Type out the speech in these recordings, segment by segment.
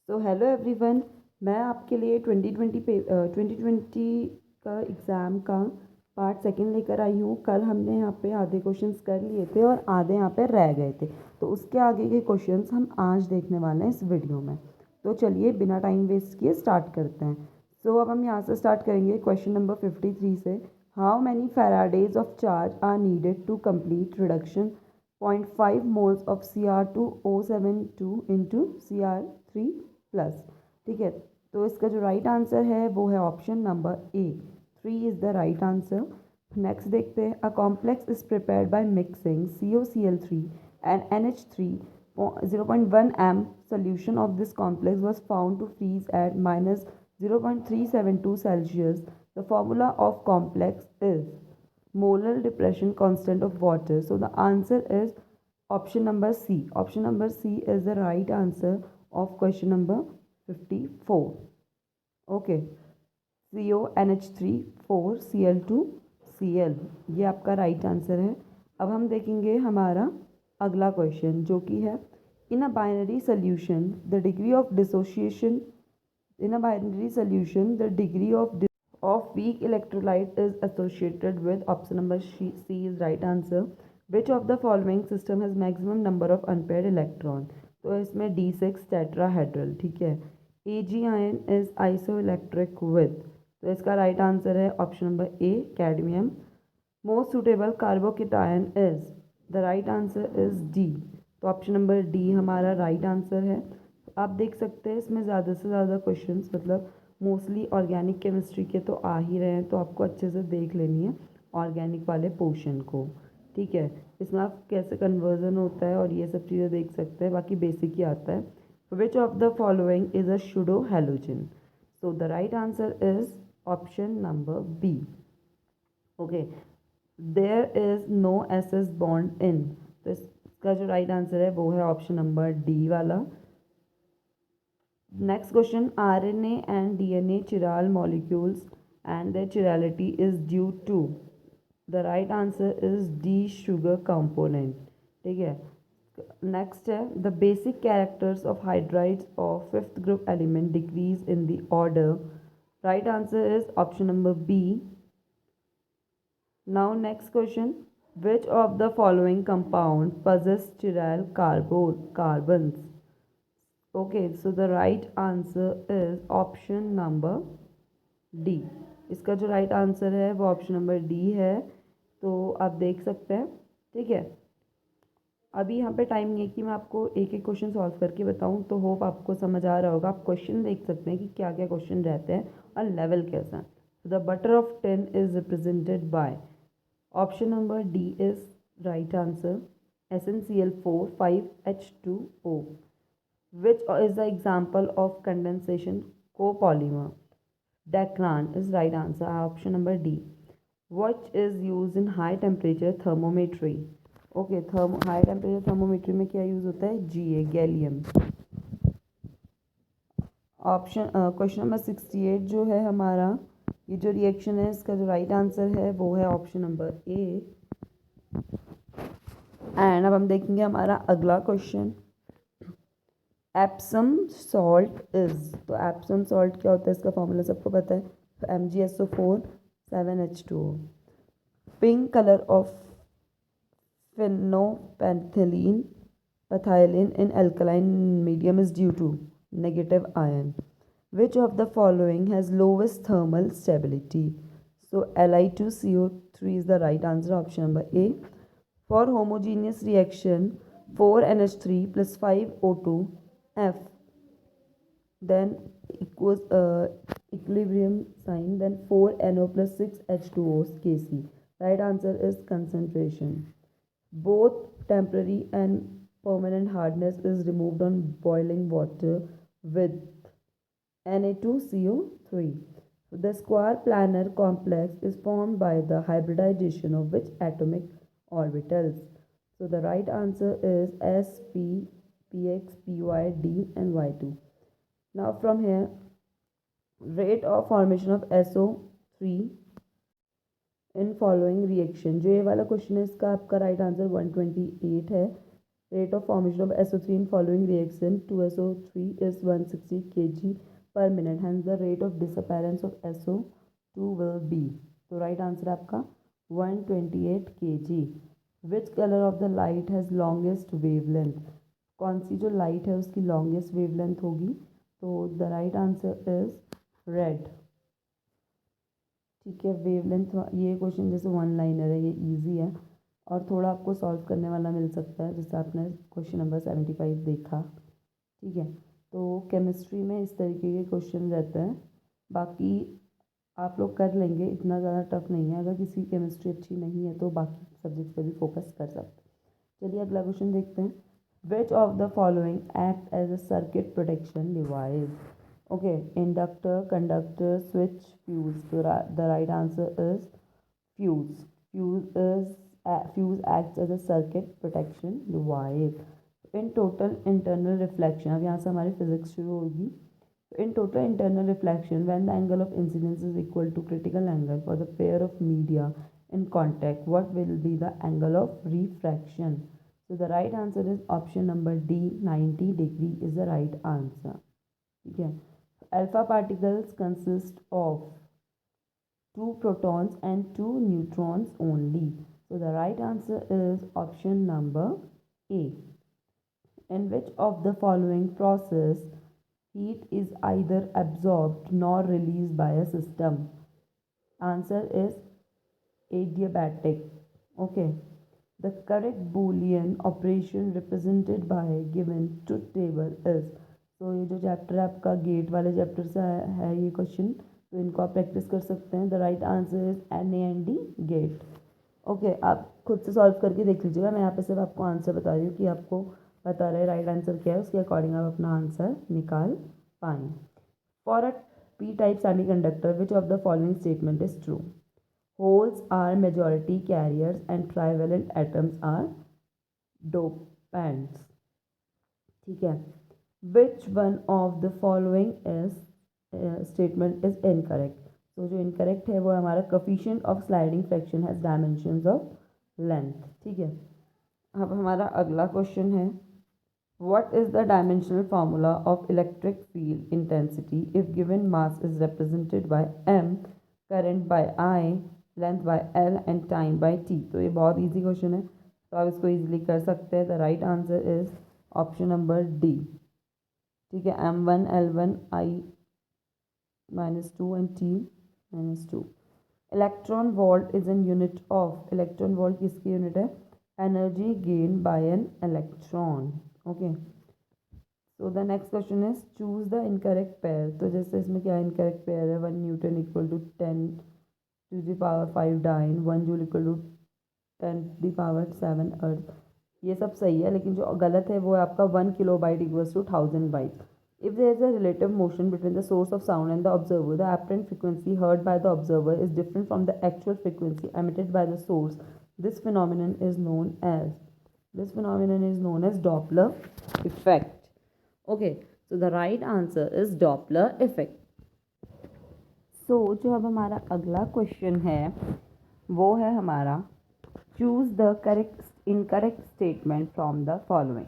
So hello everyone. मैं आपके लिए 2020 का एग्ज़ाम का पार्ट सेकंड लेकर आई हूँ। कल हमने यहाँ पे आधे क्वेश्चंस कर लिए थे और आधे यहाँ पे रह गए थे, तो उसके आगे के क्वेश्चंस हम आज देखने वाले हैं इस वीडियो में। तो चलिए बिना टाइम वेस्ट किए स्टार्ट करते हैं। सो अब हम यहाँ से स्टार्ट करेंगे क्वेश्चन नंबर 53 से। How many faradays of charge are needed to complete reduction 0.5 moles of Cr2O72 into Cr3 plus. ठीक है, तो इसका जो राइट आंसर है वो है option number A, 3 is the right answer. Next देखते हैं। A complex is prepared by mixing COCl3 and NH3 0.1 m solution of this complex was found to freeze at minus 0.372 Celsius. The formula of complex is molar depression constant of water. So the answer is option number C. Option number C is the right answer of question number 54. Okay, CONH3 4 Cl2 Cl, ये आपका right answer है। अब हम देखेंगे हमारा अगला question जो कि है in a binary solution the degree of dissociation in a binary solution the degree of weak electrolyte is associated with option number C is right answer. Which of the following system has maximum number of unpaired electron? तो इसमें D6 tetrahedral। ठीक है, Ag ion is isoelectric with, तो इसका right answer है option number A cadmium. Most suitable carbocation is, the right answer is D, तो option number D हमारा right answer है। आप देख सकते हैं इसमें ज़्यादा से ज़्यादा क्वेश्चंस मतलब मोस्टली ऑर्गेनिक केमिस्ट्री के तो आ ही रहे हैं, तो आपको अच्छे से देख लेनी है ऑर्गेनिक वाले पोर्शन को। ठीक है, इसमें आप कैसे कन्वर्जन होता है और ये सब चीज़ें देख सकते हैं, बाकी बेसिक ही आता है। Which of the following is a pseudo halogen? So the right answer is option number B. Okay, there is no S bond in, तो इसका जो राइट आंसर है वो है ऑप्शन नंबर डी वाला। Next question, RNA and DNA chiral molecules and their chirality is due to, the right answer is D sugar component। ठीक है, next है the basic characters of hydrides of fifth group element decrease in the order, right answer is option number B। Now next question, which of the following compound possess chiral carbons? Okay, so the right answer is option number D. इसका जो right answer है वो option number D है, तो आप देख सकते हैं। ठीक है, अभी यहाँ पे टाइम नहीं है कि मैं आपको एक एक क्वेश्चन सॉल्व करके बताऊँ, तो होप आपको समझ आ रहा होगा। आप क्वेश्चन देख सकते हैं कि क्या क्या क्वेश्चन रहते हैं और लेवल कैसा है। The butter of tin is represented by, option number D is right answer, SnCl4 5H2O। Which is the example of condensation copolymer? Dacron is right answer, option number D। What is used in high temperature thermometry? Okay, high temperature thermometry में क्या use होता है? Ga gallium. Option question number 68 जो है हमारा, ये जो reaction है इसका जो राइट आंसर है वो है ऑप्शन नंबर ए। एंड अब हम देखेंगे हमारा अगला क्वेश्चन, एप्सम सॉल्ट इज, तो एप्सम सॉल्ट क्या होता है इसका फॉर्मूला सबको पता है, तो MgSO4 7H2O। Pink colour of phenolphthalein pethylene in alkaline medium is due to negative ion. Which of the following has lowest thermal stability? So Li2CO3 is the right answer, option number A। For homogeneous reaction 4NH3 plus 5O2 F then equals equilibrium sign, then 4NO plus 6H2O Kc, right answer is concentration। Both temporary and permanent hardness is removed on boiling water with Na2CO3। The square planar complex is formed by the hybridization of which atomic orbitals? So the right answer is sp, px, py, d and y2। Now from here, rate of formation of SO3 in following reaction, जो ये वाला question है इसका आपका right answer 128 है। Rate of formation of SO3 in following reaction 2SO3 is 160 kg per minute. Hence the rate of disappearance of SO2 will be. तो right answer आपका 128 kg. Which color of the light has longest wavelength? कौन सी जो light है उसकी longest wavelength होगी? तो the right answer is red. ठीक है, वेवलेंथ ये क्वेश्चन जैसे वन लाइनर है, ये इजी है और थोड़ा आपको सॉल्व करने वाला मिल सकता है, जैसे आपने क्वेश्चन नंबर 75 देखा। ठीक है, तो केमिस्ट्री में इस तरीके के क्वेश्चन रहते हैं, बाकी आप लोग कर लेंगे, इतना ज़्यादा टफ नहीं है। अगर किसी की केमिस्ट्री अच्छी नहीं है तो बाकी सब्जेक्ट्स पे भी फोकस कर सकते हैं। चलिए अगला क्वेश्चन देखते हैं। Which of the following act as a circuit protection device? Okay, inductor, conductor, switch, fuse. The right answer is fuse. Fuse acts as a circuit protection device. In total internal reflection, अब यहाँ से हमारी physics शुरू होगी। In total internal reflection, when the angle of incidence is equal to critical angle for the pair of media in contact, what will be the angle of refraction? So the right answer is option number D, 90 degree is the right answer. ठीक है, alpha particles consist of 2 protons and 2 neutrons only. So the right answer is option number A. In which of the following process heat is either absorbed nor released by a system? Answer is adiabatic. Okay. The correct Boolean operation represented by given truth table is. तो ये जो chapter है आपका gate वाले chapter से है ये question, तो इनको आप प्रैक्टिस कर सकते हैं। The right answer is NAND gate. Okay, आप खुद से सॉल्व करके देख लीजिएगा, मैं यहाँ पे सिर्फ आपको आंसर बता रही हूँ कि आपको बता रहे राइट आंसर क्या है, उसके अकॉर्डिंग आप अपना आंसर निकाल पाएँ। For a P type semi conductor which of the following statement is true? Holes are majority carriers and trivalent atoms are dopants. ठीक है, which one of the following is statement is incorrect? तो जो incorrect है वो हमारा coefficient of sliding fraction has dimensions of length. ठीक है, अब हमारा अगला क्वेश्चन है what is the dimensional formula of electric field intensity if given mass is represented by m, current by I, length by L and time by टी? तो ये बहुत इजी क्वेश्चन है, तो आप इसको इजीली कर सकते हैं। The right answer is option number D. ठीक है, M1 L1 I -2 and T -2। Electron volt is an unit of, electron volt किसकी यूनिट है? Energy gain by an electron. Okay, so the next question is choose the incorrect pair. तो जैसे इसमें क्या incorrect pair है? 1 newton equal to 10 to the power 5 dyne, 1 joule equal to 10 to the power 7 अर्थ। ये सब सही है, लेकिन जो गलत है वो है आपका 1 kilobyte equals to 1000 byte. If there is a relative motion between the source of sound and the observer, the apparent frequency heard by the observer is different from the actual frequency emitted by the source. This phenomenon is known as Doppler effect. Okay, so the right answer is Doppler effect. जो अब हमारा अगला question है वो है हमारा choose the correct incorrect statement from the following.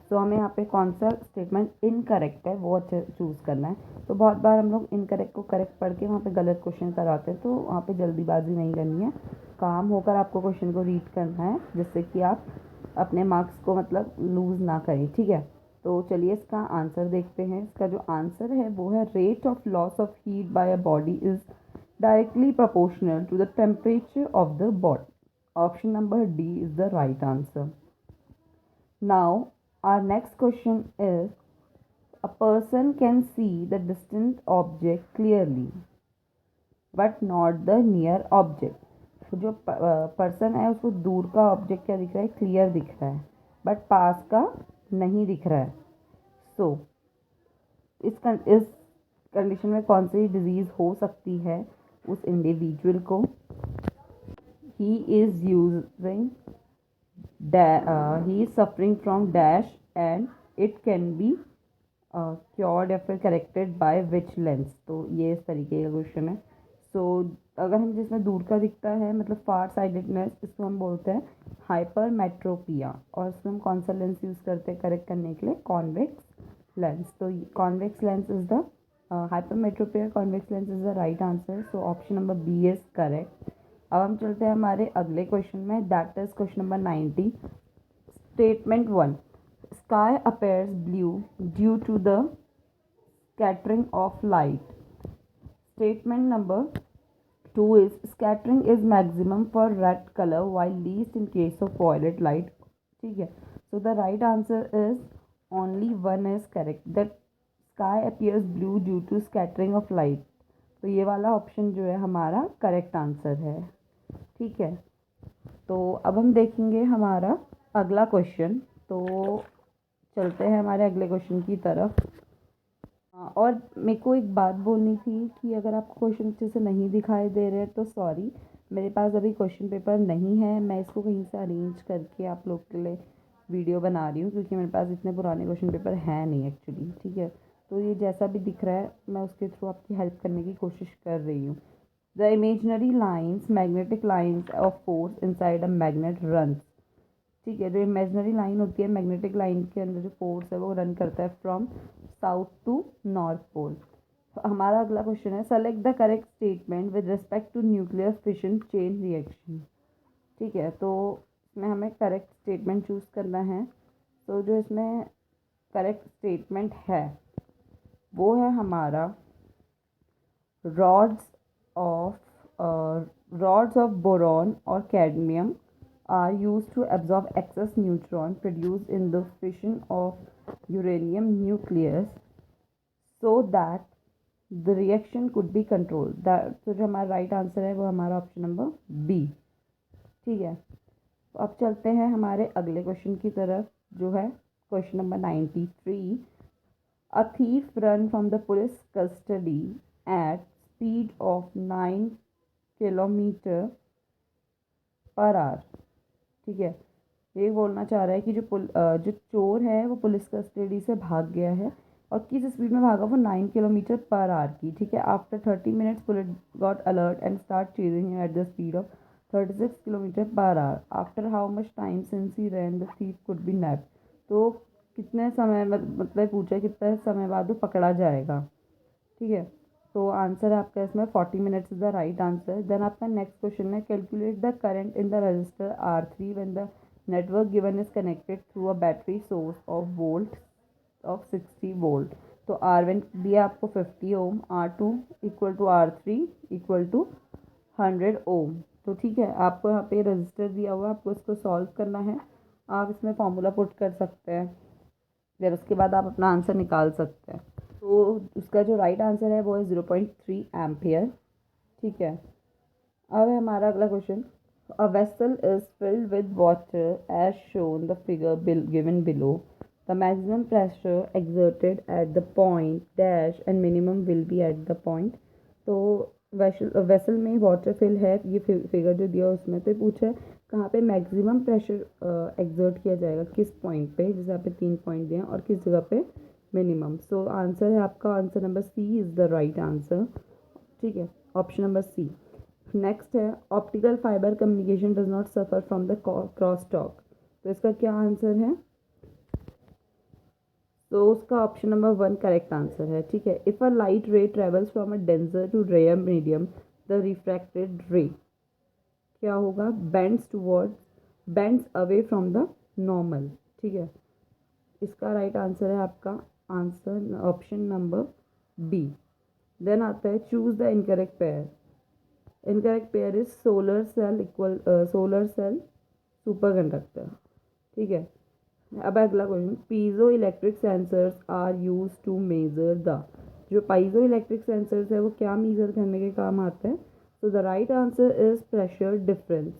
तो हमें यहाँ पे कौन सा स्टेटमेंट इनकरेक्ट है वो अच्छा चूज़ करना है। तो बहुत बार हम लोग इनकरेक्ट को करेक्ट पढ़ के वहाँ पे गलत क्वेश्चन कराते हैं, तो वहाँ पे जल्दीबाजी नहीं करनी है, काम होकर आपको क्वेश्चन को रीड करना है, जिससे कि आप अपने मार्क्स को मतलब लूज़ ना करें। ठीक है, तो चलिए इसका आंसर देखते हैं। इसका जो आंसर है वो है rate of loss of heat by a body is directly proportional to the temperature of the body. Option number D is the right answer. Now our next question is a person can see the distant object clearly but not the near object. तो जो person है उसको दूर का object क्या दिख रहा है? क्लियर दिख रहा है, बट पास का नहीं दिख रहा है। सो इस कंडीशन में कौन सी डिजीज़ हो सकती है उस इंडिविजुअल को? He is using he is suffering from dash and it can be cured या फिर करेक्टेड बाय विच लेंस? तो ये इस तरीके का क्वेश्चन है। सो अगर हम जिसमें दूर का दिखता है मतलब फार साइडेडनेस, इसको हम बोलते हैं हाइपरमेट्रोपिया। और इसमें हम कौन सा लेंस यूज़ करते हैं करेक्ट करने के लिए? Convex lens. तो convex lens is the hypermetropia, convex lens is the right answer. So option number B is correct. अब हम चलते हैं हमारे अगले क्वेश्चन में, that is question number 90। Statement 1, sky appears blue due to the scattering of light. Statement number 2 is scattering is maximum for red color while least in case of violet light. ठीक है, so the right answer is only one is correct, that sky appears blue due to scattering of light. तो ये वाला option जो है हमारा correct answer है। ठीक है, तो अब हम देखेंगे हमारा अगला क्वेश्चन। तो चलते हैं हमारे अगले क्वेश्चन की तरफ। और मेरे को एक बात बोलनी थी कि अगर आपको क्वेश्चन अच्छे से नहीं दिखाई दे रहे तो सॉरी, मेरे पास अभी क्वेश्चन पेपर नहीं है, मैं इसको कहीं से अरेंज करके आप लोग के लिए वीडियो बना रही हूँ, क्योंकि मेरे पास इतने पुराने क्वेश्चन पेपर हैं नहीं एक्चुअली। ठीक है, तो ये जैसा भी दिख रहा है मैं उसके थ्रू आपकी हेल्प करने की कोशिश कर रही हूँ। The imaginary lines, magnetic lines of force inside a magnet run. ठीक है, जो इमेजनरी लाइन होती है मैग्नेटिक लाइन के अंदर जो फोर्स है वो रन करता है from south to north pole. हमारा अगला क्वेश्चन है, select the correct statement with respect to nuclear fission chain reaction. ठीक है, तो इसमें हमें करेक्ट स्टेटमेंट चूज़ करना है। तो जो इसमें करेक्ट स्टेटमेंट है वो है हमारा rods of rods of boron or cadmium are used to absorb excess neutron produced in the fission of uranium nucleus so that the reaction could be controlled. That तो जो हमारा राइट आंसर है वो हमारा ऑप्शन नंबर बी। ठीक है, तो अब चलते हैं हमारे अगले क्वेश्चन की तरफ, जो है question number 93। A thief run from the police custody at speed of 9 kilometre per our. ठीक है, ये बोलना चाह रहा है कि जो चोर है वो पुलिस कस्टडी से भाग गया है और किस स्पीड में भागा, वो 9 किलोमीटर पर आवर की। ठीक है, after 30 minutes police got alert and start chasing at the speed of 36 kilometre per hour. After how much time since he ran the thief could be nabbed. तो कितने समय मतलब पूछा कितने समय बाद वो पकड़ा जाएगा। ठीक है, तो आंसर है आपका इसमें 40 minutes is the right answer. Then आपका नेक्स्ट क्वेश्चन है, calculate the current in the resistor R3 when the network given is connected through a battery source of volt of 60 volt. तो R1 दिया आपको 50 ohm, R2 equal to R3 equal to 100 ohm. तो ठीक है, आपको यहाँ पे रजिस्टर दिया हुआ है, आपको इसको सॉल्व करना है। आप इसमें फॉर्मूला पुट कर सकते हैं, फिर उसके बाद आप अपना आंसर निकाल सकते हैं। तो उसका जो राइट आंसर है वो है 0.3 एम्पियर। ठीक है, अब है हमारा अगला question. A vessel is filled with water as shown the figure given below. The maximum pressure exerted at the point dash and minimum will be at the point. तो वेसल में वाटर फिल है, ये figure जो दिया उसमें तो पूछा है कहाँ पे मैक्सिमम प्रेशर एक्सर्ट किया जाएगा, किस पॉइंट पे, जैसे यहाँ पे 3 पॉइंट दिए हैं, और किस जगह पे मिनिमम। सो आंसर है आपका answer number C is the right answer. ठीक है, ऑप्शन नंबर सी। नेक्स्ट है, optical fibre communication does not suffer from the cross talk. तो इसका क्या आंसर है? तो उसका ऑप्शन नंबर 1 करेक्ट आंसर है। ठीक है, if a light ray travels from a denser to rare medium the refracted ray क्या होगा? Bends away from the normal. ठीक है, इसका राइट आंसर है आपका answer option number B. Then आता है, choose the incorrect pair. Incorrect pair is solar cell super conductor. ठीक है, अब अगला question, piezo electric sensors are use to measure the. जो पाइजो इलेक्ट्रिक सेंसर्स है वो क्या मेजर करने के काम आते हैं? So the right answer is pressure difference.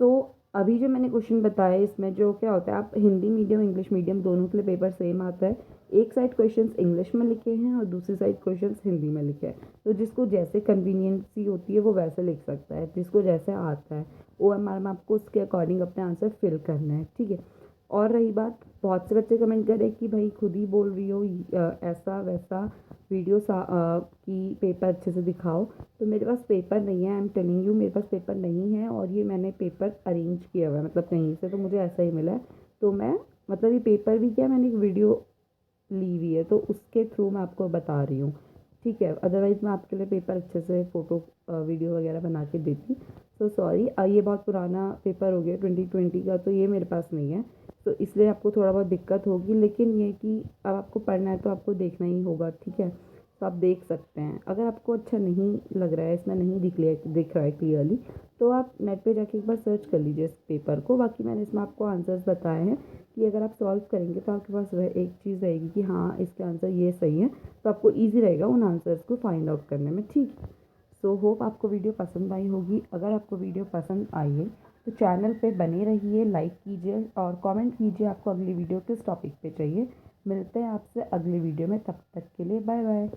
So अभी जो मैंने क्वेश्चन बताया इसमें जो क्या होता है, आप हिंदी मीडियम इंग्लिश मीडियम दोनों के लिए पेपर सेम आता है। एक साइड क्वेश्चंस इंग्लिश में लिखे हैं और दूसरी साइड क्वेश्चंस हिंदी में लिखे हैं। तो जिसको जैसे कन्वीनियंसी होती है वो वैसे लिख सकता है, जिसको जैसे आता है OMR में आपको उसके अकॉर्डिंग अपने आंसर फिल करना है। ठीक है, और रही बात, बहुत से बच्चे कमेंट करें कि भाई खुद ही बोल रही हो ऐसा वैसा वीडियो कि पेपर अच्छे से दिखाओ। तो मेरे पास पेपर नहीं है, आई एम टेलिंग यू, मेरे पास पेपर नहीं है और ये मैंने पेपर अरेंज किया हुआ है, मतलब कहीं से, तो मुझे ऐसा ही मिला है। तो मैं, मतलब ये पेपर भी क्या, मैंने एक वीडियो ली हुई है तो उसके थ्रू मैं आपको बता रही हूँ, ठीक है। अदरवाइज़ मैं आपके लिए पेपर अच्छे से फ़ोटो वीडियो वगैरह बना के देती। सो सॉरी, ये बहुत पुराना पेपर हो गया 2020 का, तो ये मेरे पास नहीं है, तो इसलिए आपको थोड़ा बहुत दिक्कत होगी। लेकिन ये कि अब आपको पढ़ना है तो आपको देखना ही होगा, ठीक है। तो आप देख सकते हैं, अगर आपको अच्छा नहीं लग रहा है, इसमें नहीं दिख रहा है क्लियरली, तो आप नेट पे जाके एक बार सर्च कर लीजिए इस पेपर को। बाकी मैंने इसमें आपको आंसर्स बताए हैं कि अगर आप सॉल्व करेंगे तो आपके पास वह एक चीज़ रहेगी कि हाँ इसके आंसर ये सही है, तो आपको ईजी रहेगा उन आंसर्स को फाइंड आउट करने में, ठीक है। सो होप आपको वीडियो पसंद आई होगी। अगर आपको वीडियो पसंद आई है तो चैनल पे बने रहिए, लाइक कीजिए और कमेंट कीजिए आपको अगली वीडियो किस टॉपिक पे चाहिए। मिलते हैं आपसे अगली वीडियो में, तब तक के लिए बाय बाय।